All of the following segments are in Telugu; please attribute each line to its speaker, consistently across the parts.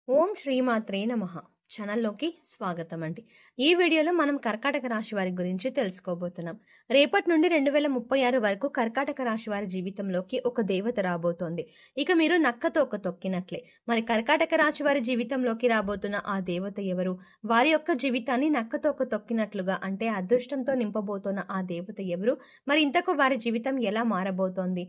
Speaker 1: ఓం శ్రీమాత్రే నమః ఛానల్లోకి స్వాగతం అండి. ఈ వీడియోలో మనం కర్కాటక రాశి వారి గురించి తెలుసుకోబోతున్నాం. రేపటి నుండి 2036 వరకు కర్కాటక రాశి వారి జీవితంలోకి ఒక దేవత రాబోతోంది. ఇక మీరు నక్కతోక తొక్కినట్లే. మరి కర్కాటక రాశి వారి జీవితంలోకి రాబోతున్న ఆ దేవత ఎవరు? వారి యొక్క జీవితాన్ని నక్కతోక తొక్కినట్లుగా అంటే అదృష్టంతో నింపబోతున్న ఆ దేవత ఎవరు? మరి ఇంతకు వారి జీవితం ఎలా మారబోతోంది?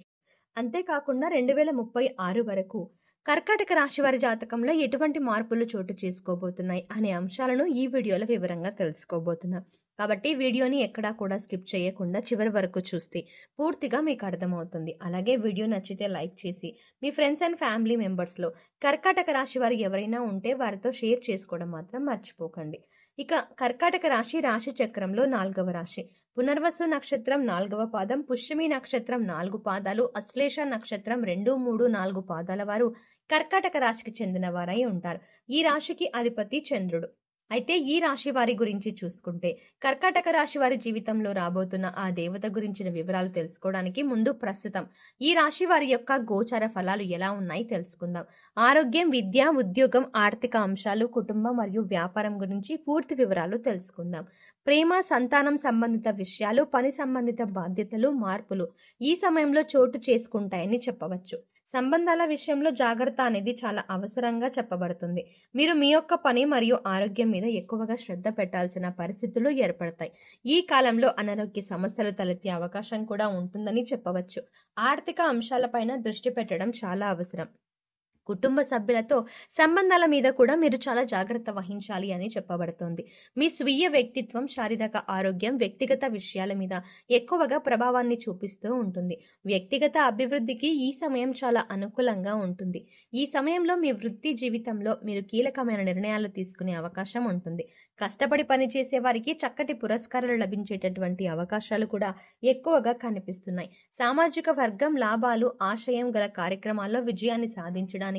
Speaker 1: అంతేకాకుండా 2036 వరకు కర్కాటక రాశి వారి జాతకంలో ఎటువంటి మార్పులు చోటు చేసుకోబోతున్నాయి అనే అంశాలను ఈ వీడియోలో వివరంగా తెలుసుకోబోతున్నాం. కాబట్టి వీడియోని ఎక్కడా కూడా స్కిప్ చేయకుండా చివరి వరకు చూస్తే పూర్తిగా మీకు అర్థమవుతుంది. అలాగే వీడియో నచ్చితే లైక్ చేసి మీ ఫ్రెండ్స్ అండ్ ఫ్యామిలీ మెంబర్స్లో కర్కాటక రాశి వారు ఎవరైనా ఉంటే వారితో షేర్ చేసుకోవడం మాత్రం మర్చిపోకండి. ఇక కర్కాటక రాశి రాశి చక్రంలో 4వ రాశి. పునర్వసు నక్షత్రం 4వ పాదం, పుష్యమి నక్షత్రం 4 పాదాలు, అశ్లేష నక్షత్రం 2, 3, 4 పాదాల వారు కర్కాటక రాశికి చెందిన వారై ఉంటారు. ఈ రాశికి అధిపతి చంద్రుడు. అయితే ఈ రాశి వారి గురించి చూసుకుంటే కర్కాటక రాశి వారి జీవితంలో రాబోతున్న ఆ దేవత గురించిన వివరాలు తెలుసుకోవడానికి ముందు ప్రస్తుతం ఈ రాశి వారి యొక్క గోచార ఫలాలు ఎలా ఉన్నాయి తెలుసుకుందాం. ఆరోగ్యం, విద్య, ఉద్యోగం, ఆర్థిక అంశాలు, కుటుంబం మరియు వ్యాపారం గురించి పూర్తి వివరాలు తెలుసుకుందాం. ప్రేమ, సంతానం సంబంధిత విషయాలు, పని సంబంధిత బాధ్యతలు, మార్పులు ఈ సమయంలో చోటు చేసుకుంటాయని చెప్పవచ్చు. సంబంధాల విషయంలో జాగ్రత్త అనేది చాలా అవసరంగా చెప్పబడుతుంది. మీరు మీ యొక్క పని మరియు ఆరోగ్యం మీద ఎక్కువగా శ్రద్ధ పెట్టాల్సిన పరిస్థితులు ఏర్పడతాయి. ఈ కాలంలో అనారోగ్య సమస్యలు తలెత్తే అవకాశం కూడా ఉంటుందని చెప్పవచ్చు. ఆర్థిక అంశాలపైన దృష్టి పెట్టడం చాలా అవసరం. కుటుంబ సభ్యులతో సంబంధాల మీద కూడా మీరు చాలా జాగ్రత్త వహించాలి అని చెప్పబడుతోంది. మీ స్వీయ వ్యక్తిత్వం, శారీరక ఆరోగ్యం, వ్యక్తిగత విషయాల మీద ఎక్కువగా ప్రభావాన్ని చూపిస్తూ ఉంటుంది. వ్యక్తిగత అభివృద్ధికి ఈ సమయం చాలా అనుకూలంగా ఉంటుంది. ఈ సమయంలో మీ వృత్తి జీవితంలో మీరు కీలకమైన నిర్ణయాలు తీసుకునే అవకాశం ఉంటుంది. కష్టపడి పనిచేసే వారికి చక్కటి పురస్కారాలు లభించేటటువంటి అవకాశాలు కూడా ఎక్కువగా కనిపిస్తున్నాయి. సామాజిక వర్గం లాభాలు, ఆశయం గల కార్యక్రమాల్లో విజయాన్ని సాధించడానికి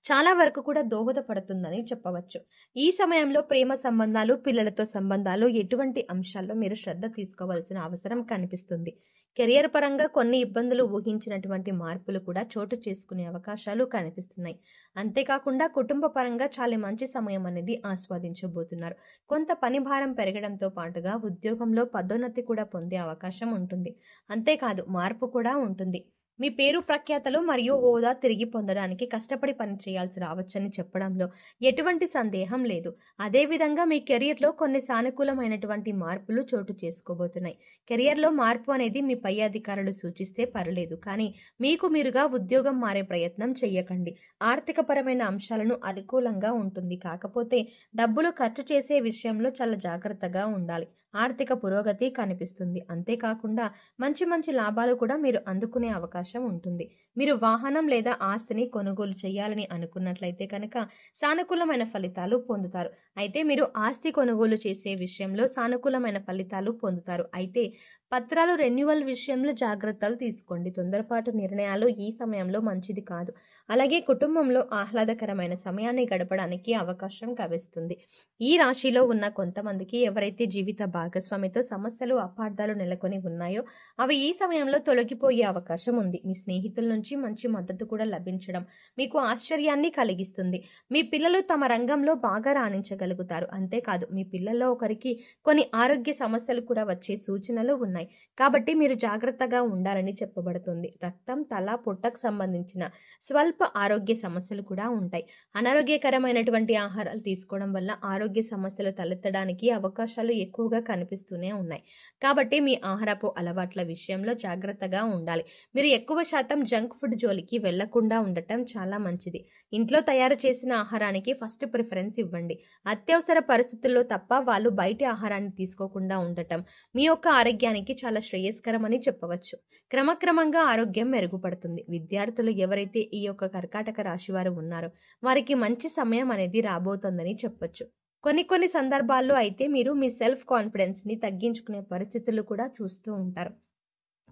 Speaker 1: చాలా వరకు కూడా దోహదపడుతుందని చెప్పవచ్చు. ఈ సమయంలో ప్రేమ సంబంధాలు, పిల్లలతో సంబంధాలు ఎటువంటి అంశాల్లో మీరు శ్రద్ధ తీసుకోవాల్సిన అవసరం కనిపిస్తుంది. కెరియర్ పరంగా కొన్ని ఇబ్బందులు, ఊహించినటువంటి మార్పులు కూడా చోటు చేసుకునే అవకాశాలు కనిపిస్తున్నాయి. అంతేకాకుండా కుటుంబ పరంగా చాలా మంచి సమయం అనేది ఆస్వాదించబోతున్నారు. కొంత పని భారం పెరగడంతో పాటుగా ఉద్యోగంలో పదోన్నతి కూడా పొందే అవకాశం ఉంటుంది. అంతేకాదు మార్పు కూడా ఉంటుంది. మీ పేరు ప్రఖ్యాతలు మరియు హోదా తిరిగి పొందడానికి కష్టపడి పని చేయాల్సి రావచ్చని చెప్పడంలో ఎటువంటి సందేహం లేదు. అదేవిధంగా మీ కెరియర్లో కొన్ని సానుకూలమైనటువంటి మార్పులు చోటు చేసుకోబోతున్నాయి. కెరియర్లో మార్పు అనేది మీ పై అధికారులు సూచిస్తే పర్లేదు, కానీ మీకు మీరుగా ఉద్యోగం మారే ప్రయత్నం చేయకండి. ఆర్థికపరమైన అంశాలను అనుకూలంగా ఉంటుంది. కాకపోతే డబ్బులు ఖర్చు చేసే విషయంలో చాలా జాగ్రత్తగా ఉండాలి. ఆర్థిక పురోగతి కనిపిస్తుంది. అంతేకాకుండా మంచి మంచి లాభాలు కూడా మీరు అందుకునే అవకాశం ఉంటుంది. మీరు వాహనం లేదా ఆస్తిని కొనుగోలు చేయాలని అనుకున్నట్లయితే కనుక సానుకూలమైన ఫలితాలు పొందుతారు. అయితే మీరు ఆస్తి కొనుగోలు చేసే విషయంలో సానుకూలమైన ఫలితాలు పొందుతారు. అయితే పత్రాలు రెన్యువల్ విషయంలో జాగ్రత్తలు తీసుకోండి. తొందరపాటు నిర్ణయాలు ఈ సమయంలో మంచిది కాదు. అలాగే కుటుంబంలో ఆహ్లాదకరమైన సమయాన్ని గడపడానికి అవకాశం కనిపిస్తుంది. ఈ రాశిలో ఉన్న కొంతమందికి ఎవరైతే జీవిత భాగస్వామితో సమస్యలు, అపార్థాలు నెలకొని ఉన్నాయో అవి ఈ సమయంలో తొలగిపోయే అవకాశం ఉంది. మీ స్నేహితుల నుంచి మంచి మద్దతు కూడా లభించడం మీకు ఆశ్చర్యాన్ని కలిగిస్తుంది. మీ పిల్లలు తమ రంగంలో బాగా రాణించగలుగుతారు. అంతేకాదు మీ పిల్లల్లో ఒకరికి కొన్ని ఆరోగ్య సమస్యలు కూడా వచ్చే సూచనలు ఉన్నాయి. కాబట్టి మీరు జాగ్రత్తగా ఉండాలని చెప్పబడుతుంది. రక్తం, తల, పొట్టకు సంబంధించిన స్వల్ప ఆరోగ్య సమస్యలు కూడా ఉంటాయి. అనారోగ్యకరమైనటువంటి ఆహారాలు తీసుకోవడం వల్ల ఆరోగ్య సమస్యలు తలెత్తడానికి అవకాశాలు ఎక్కువగా కనిపిస్తూనే ఉన్నాయి. కాబట్టి మీ ఆహారపు అలవాట్ల విషయంలో జాగ్రత్తగా ఉండాలి. మీరు ఎక్కువ శాతం జంక్ ఫుడ్ జోలికి వెళ్లకుండా ఉండటం చాలా మంచిది. ఇంట్లో తయారు చేసిన ఆహారానికి ఫస్ట్ ప్రిఫరెన్స్ ఇవ్వండి. అత్యవసర పరిస్థితుల్లో తప్ప వాళ్ళు బయటి ఆహారాన్ని తీసుకోకుండా ఉండటం మీ యొక్క ఆరోగ్యానికి చాలా శ్రేయస్కరమని చెప్పవచ్చు. క్రమక్రమంగా ఆరోగ్యం మెరుగుపడుతుంది. విద్యార్థులు ఎవరైతే ఈ యొక్క కర్కాటక రాశి వారు ఉన్నారో వారికి మంచి సమయం అనేది రాబోతోందని చెప్పొచ్చు. కొన్ని సందర్భాల్లో అయితే మీరు మీ సెల్ఫ్ కాన్ఫిడెన్స్ ని తగ్గించుకునే పరిస్థితులు కూడా చూస్తూ ఉంటారు.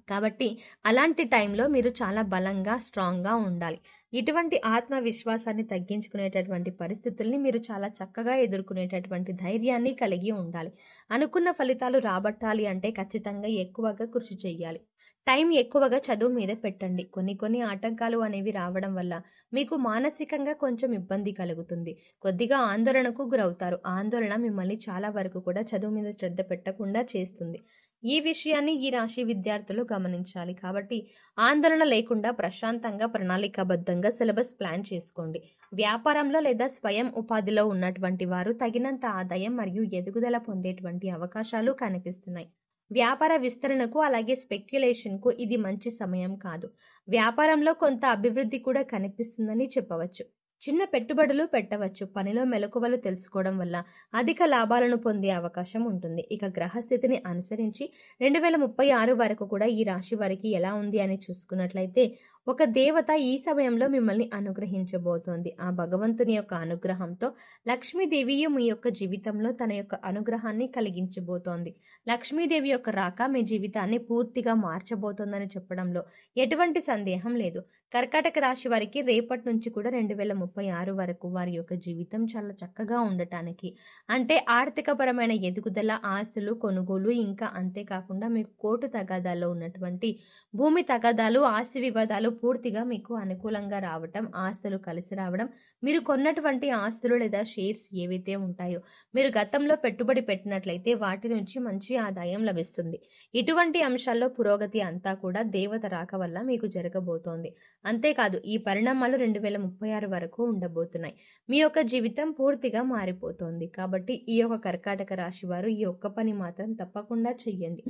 Speaker 1: కాబట్టి అలాంటి టైంలో మీరు చాలా బలంగా, స్ట్రాంగ్గా ఉండాలి. ఇటువంటి ఆత్మవిశ్వాసాన్ని తగ్గించుకునేటటువంటి పరిస్థితుల్ని మీరు చాలా చక్కగా ఎదుర్కొనేటటువంటి ధైర్యాన్ని కలిగి ఉండాలి. అనుకున్న ఫలితాలు రాబట్టాలి అంటే ఖచ్చితంగా ఎక్కువగా కృషి చేయాలి. టైం ఎక్కువగా చదువు మీద పెట్టండి. కొన్ని ఆటంకాలు అనేవి రావడం వల్ల మీకు మానసికంగా కొంచెం ఇబ్బంది కలుగుతుంది. కొద్దిగా ఆందోళనకు గురవుతారు. ఆందోళన మిమ్మల్ని చాలా వరకు కూడా చదువు మీద శ్రద్ధ పెట్టకుండా చేస్తుంది. ఈ విషయాన్ని ఈ రాశి విద్యార్థులు గమనించాలి. కాబట్టి ఆందోళన లేకుండా ప్రశాంతంగా ప్రణాళికాబద్ధంగా సిలబస్ ప్లాన్ చేసుకోండి. వ్యాపారంలో లేదా స్వయం ఉపాధిలో ఉన్నటువంటి వారు తగినంత ఆదాయం మరియు ఎదుగుదల పొందేటువంటి అవకాశాలు కనిపిస్తున్నాయి. వ్యాపార విస్తరణకు అలాగే స్పెక్యులేషన్కు ఇది మంచి సమయం కాదు. వ్యాపారంలో కొంత అభివృద్ధి కూడా కనిపిస్తుందని చెప్పవచ్చు. చిన్న పెట్టుబడులు పెట్టవచ్చు. పనిలో మెలకువలు తెలుసుకోవడం వల్ల అధిక లాభాలను పొందే అవకాశం ఉంటుంది. ఇక గ్రహస్థితిని అనుసరించి 2036 వరకు కూడా ఈ రాశి వారికి ఎలా ఉంది అని చూసుకున్నట్లయితే ఒక దేవత ఈ సమయంలో మిమ్మల్ని అనుగ్రహించబోతోంది. ఆ భగవంతుని యొక్క అనుగ్రహంతో లక్ష్మీదేవి మీ యొక్క జీవితంలో తన యొక్క అనుగ్రహాన్ని కలిగించబోతోంది. లక్ష్మీదేవి యొక్క రాక మీ జీవితాన్ని పూర్తిగా మార్చబోతోందని చెప్పడంలో ఎటువంటి సందేహం లేదు. కర్కాటక రాశి వారికి రేపటి నుంచి కూడా 2036 వరకు వారి యొక్క జీవితం చాలా చక్కగా ఉండటానికి, అంటే ఆర్థికపరమైన ఎదుగుదల, ఆస్తులు కొనుగోలు, ఇంకా అంతేకాకుండా మీకు కోర్టు తగాదాల్లో ఉన్నటువంటి భూమి తగాదాలు, ఆస్తి వివాదాలు పూర్తిగా మీకు అనుకూలంగా రావటం, ఆస్తులు కలిసి రావడం, మీరు కొన్నటువంటి ఆస్తులు లేదా షేర్స్ ఏవైతే ఉంటాయో మీరు గతంలో పెట్టుబడి పెట్టినట్లయితే వాటి నుంచి మంచి ఆదాయం లభిస్తుంది. ఇటువంటి అంశాల్లో పురోగతి అంతా కూడా దేవత రాక వల్ల మీకు జరగబోతోంది. అంతేకాదు ఈ పరిణామాలు 2036 వరకు ఉండబోతున్నాయి. మీ యొక్క జీవితం పూర్తిగా మారిపోతోంది. కాబట్టి ఈ యొక్క కర్కాటక రాశి వారు ఈ ఒక్క పని మాత్రం తప్పకుండా చెయ్యండి.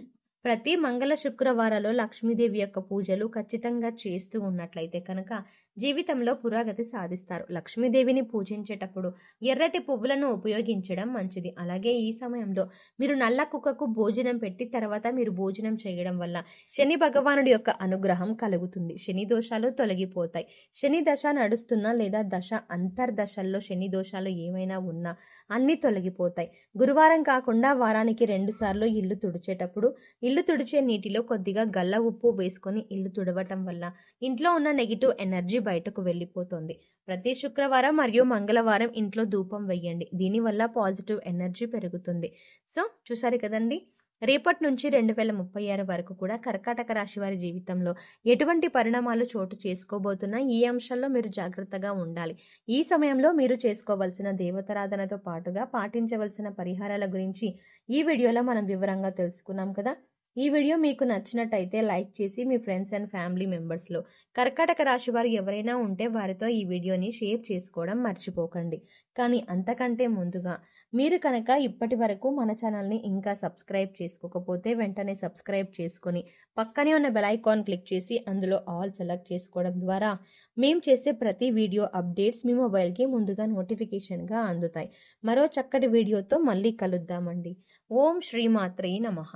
Speaker 1: ప్రతి మంగళ శుక్రవారాల్లో లక్ష్మీదేవి యొక్క పూజలు ఖచ్చితంగా చేస్తూ ఉన్నట్లయితే కనుక జీవితంలో పురోగతి సాధిస్తారు. లక్ష్మీదేవిని పూజించేటప్పుడు ఎర్రటి పువ్వులను ఉపయోగించడం మంచిది. అలాగే ఈ సమయంలో మీరు నల్ల కుక్కకు భోజనం పెట్టి తర్వాత మీరు భోజనం చేయడం వల్ల శని భగవానుడి యొక్క అనుగ్రహం కలుగుతుంది. శని దోషాలు తొలగిపోతాయి. శని దశ నడుస్తున్నా లేదా దశ అంతర్దశల్లో శని దోషాలు ఏమైనా ఉన్నా అన్నీ తొలగిపోతాయి. గురువారం కాకుండా వారానికి 2 సార్లు ఇల్లు తుడిచేటప్పుడు ఇల్లు తుడిచే నీటిలో కొద్దిగా గల్ల ఉప్పు వేసుకొని ఇల్లు తుడవటం వల్ల ఇంట్లో ఉన్న నెగిటివ్ ఎనర్జీ బయటకు వెళ్ళిపోతుంది. ప్రతి శుక్రవారం మరియు మంగళవారం ఇంట్లో ధూపం వేయండి. దీనివల్ల పాజిటివ్ ఎనర్జీ పెరుగుతుంది. సో చూసారు కదండి, రేపటి నుంచి 2036 వరకు కూడా కర్కాటక రాశి వారి జీవితంలో ఎటువంటి పరిణామాలు చోటు చేసుకోబోతున్నా ఈ అంశాల్లో మీరు జాగ్రత్తగా ఉండాలి. ఈ సమయంలో మీరు చేసుకోవాల్సిన దేవతారాధనతో పాటుగా పాటించవలసిన పరిహారాల గురించి ఈ వీడియోలో మనం వివరంగా తెలుసుకున్నాం కదా. ఈ వీడియో మీకు నచ్చినట్టయితే లైక్ చేసి మీ ఫ్రెండ్స్ అండ్ ఫ్యామిలీ మెంబర్స్లో కర్కాటక రాశి వారు ఎవరైనా ఉంటే వారితో ఈ వీడియోని షేర్ చేసుకోవడం మర్చిపోకండి. కానీ అంతకంటే ముందుగా మీరు కనుక ఇప్పటి వరకు మన ఛానల్ని ఇంకా సబ్స్క్రైబ్ చేసుకోకపోతే వెంటనే సబ్స్క్రైబ్ చేసుకొని పక్కనే ఉన్న బెల్ ఐకాన్ క్లిక్ చేసి అందులో ఆల్ సెలెక్ట్ చేసుకోవడం ద్వారా మేము చేసే ప్రతి వీడియో అప్డేట్స్ మీ మొబైల్కి ముందుగా నోటిఫికేషన్గా అందుతాయి. మరో చక్కటి వీడియోతో మళ్ళీ కలుద్దామండి. ఓం శ్రీమాత్రే నమః.